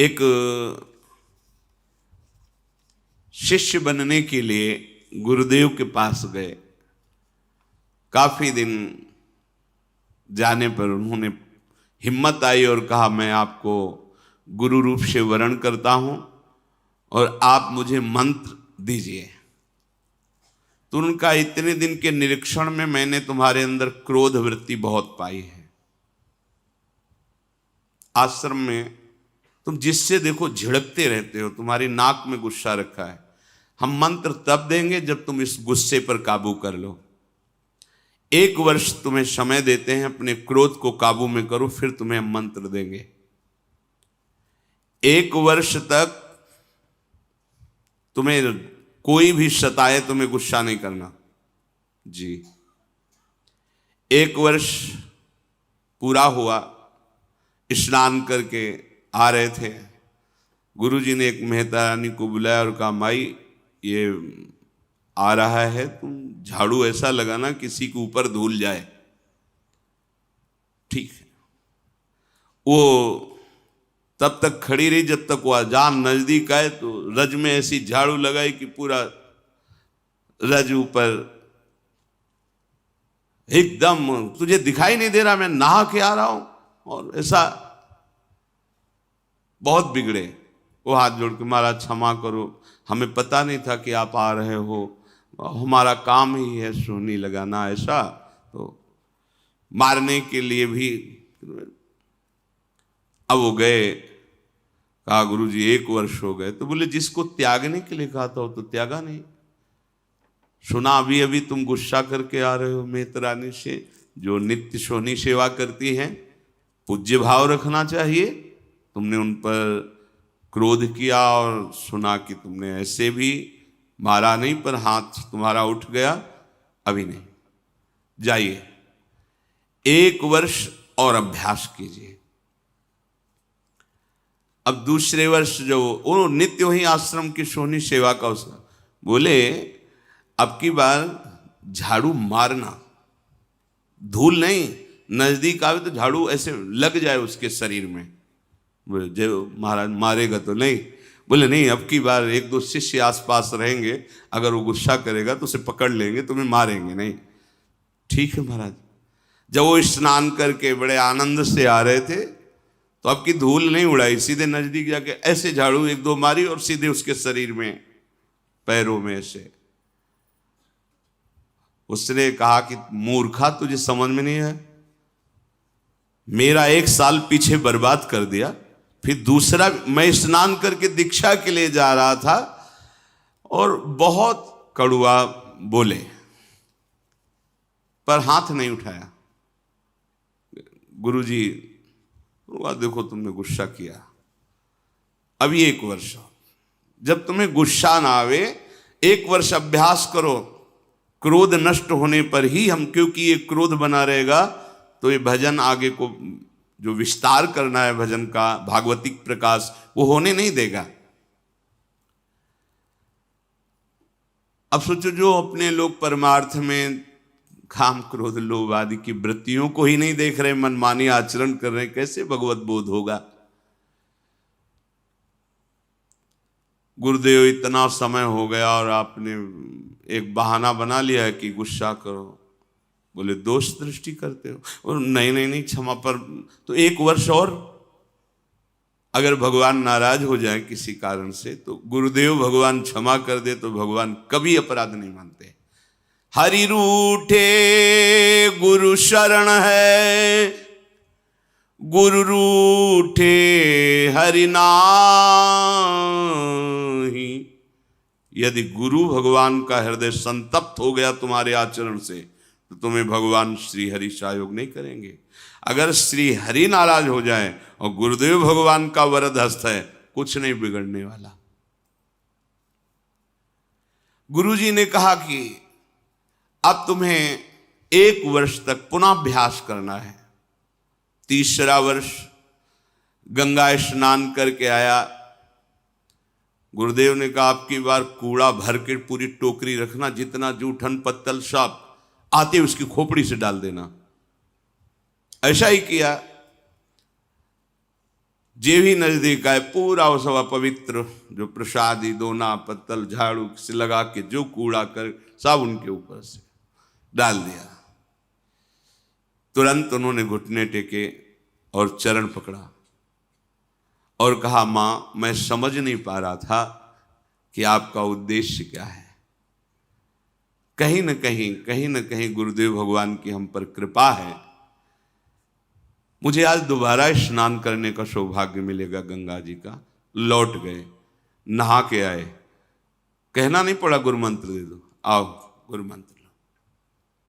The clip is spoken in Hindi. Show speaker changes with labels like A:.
A: एक शिष्य बनने के लिए गुरुदेव के पास गए। काफी दिन जाने पर उन्होंने हिम्मत आई और कहा, मैं आपको गुरु रूप से वरण करता हूं और आप मुझे मंत्र दीजिए। तो उनका, इतने दिन के निरीक्षण में मैंने तुम्हारे अंदर क्रोध वृत्ति बहुत पाई है। आश्रम में तुम जिससे देखो झिड़कते रहते हो, तुम्हारी नाक में गुस्सा रखा है। हम मंत्र तब देंगे जब तुम इस गुस्से पर काबू कर लो। 1 वर्ष तुम्हें समय देते हैं, अपने क्रोध को काबू में करो, फिर तुम्हें हम मंत्र देंगे। 1 वर्ष तक तुम्हें कोई भी सताए, तुम्हें गुस्सा नहीं करना जी। 1 वर्ष पूरा हुआ, स्नान करके आ रहे थे। गुरुजी ने एक मेहता रानी को बुलाया और कहा, माई ये आ रहा है, तुम झाड़ू ऐसा लगाना किसी के ऊपर धूल जाए। ठीक है। वो तब तक खड़ी रही जब तक वो अजान नजदीक आए, तो रज में ऐसी झाड़ू लगाई कि पूरा रज ऊपर एकदम, तुझे दिखाई नहीं दे रहा मैं नहा के आ रहा हूं। और ऐसा बहुत बिगड़े। वो हाथ जोड़ के, महाराज क्षमा करो, हमें पता नहीं था कि आप आ रहे हो, हमारा काम ही है सोहनी लगाना। ऐसा तो मारने के लिए भी। अब वो गए, कहा गुरुजी 1 वर्ष हो गए। तो बोले, जिसको त्यागने के लिए कहा था वो तो त्यागा नहीं। सुना अभी अभी तुम गुस्सा करके आ रहे हो मेहतरानी से, जो नित्य सोहनी सेवा करती हैं। पूज्य भाव रखना चाहिए। तुमने उन पर क्रोध किया और सुना कि तुमने ऐसे भी मारा नहीं, पर हाथ तुम्हारा उठ गया, अभी नहीं, जाइए 1 वर्ष और अभ्यास कीजिए। अब दूसरे वर्ष जो वो नित्य वही आश्रम की सोहनी सेवा का उसका, बोले अब की बार झाड़ू मारना, धूल नहीं, नजदीक आवे तो झाड़ू ऐसे लग जाए उसके शरीर में। बोले जो महाराज मारेगा तो नहीं। बोले नहीं, अब की बार 1-2 शिष्य आसपास रहेंगे, अगर वो गुस्सा करेगा तो उसे पकड़ लेंगे, तुम्हें मारेंगे नहीं। ठीक है महाराज। जब वो स्नान करके बड़े आनंद से आ रहे थे, तो अब की धूल नहीं उड़ाई, सीधे नजदीक जाके ऐसे झाड़ू 1-2 मारी और सीधे उसके शरीर में, पैरों में ऐसे। उसने कहा कि मूर्खा, तुझे समझ में नहीं है, मेरा 1 साल पीछे बर्बाद कर दिया। फिर दूसरा, मैं स्नान करके दीक्षा के लिए जा रहा था और बहुत कड़ुआ बोले, पर हाथ नहीं उठाया। गुरुजी, वाह देखो तुमने गुस्सा किया, अभी 1 वर्ष, जब तुम्हें गुस्सा ना आवे 1 वर्ष अभ्यास करो। क्रोध नष्ट होने पर ही हम, क्योंकि ये क्रोध बना रहेगा तो ये भजन आगे को जो विस्तार करना है भजन का, भागवतिक प्रकाश, वो होने नहीं देगा। अब सोचो, जो अपने लोग परमार्थ में काम क्रोध लोभ आदि की वृत्तियों को ही नहीं देख रहे, मनमानी आचरण कर रहे, कैसे भगवत बोध होगा। गुरुदेव इतना समय हो गया और आपने एक बहाना बना लिया है कि गुस्सा करो। बोले दोष दृष्टि करते हो। और नहीं नहीं नहीं, क्षमा पर तो 1 वर्ष और, अगर भगवान नाराज हो जाए किसी कारण से तो गुरुदेव भगवान क्षमा कर दे, तो भगवान कभी अपराध नहीं मानते। हरि रूठे गुरु शरण है, गुरु रूठे हरि नाहि। यदि गुरु भगवान का हृदय संतप्त हो गया तुम्हारे आचरण से, तो तुम्हें भगवान श्री हरि सहयोग नहीं करेंगे। अगर श्री हरि नाराज हो जाए और गुरुदेव भगवान का वरद हस्त है, कुछ नहीं बिगड़ने वाला। गुरुजी ने कहा कि अब तुम्हें 1 वर्ष तक पुनः अभ्यास करना है। 3रा वर्ष गंगा स्नान करके आया। गुरुदेव ने कहा, आपकी बार कूड़ा भर के पूरी टोकरी रखना, जितना जूठन पत्तल सब आते उसकी खोपड़ी से डाल देना। ऐसा ही किया। जे भी नजदीक आए पूरा वो सब पवित्र जो प्रसादी दोना पत्तल झाड़ू से लगा के जो कूड़ा कर सब उनके ऊपर से डाल दिया। तुरंत उन्होंने घुटने टेके और चरण पकड़ा और कहा, मां मैं समझ नहीं पा रहा था कि आपका उद्देश्य क्या है। कहीं न कहीं गुरुदेव भगवान की हम पर कृपा है, मुझे आज दोबारा स्नान करने का सौभाग्य मिलेगा गंगा जी का। लौट गए, नहा के आए, कहना नहीं पड़ा गुरु मंत्र दे दो, आओ गुरु मंत्र।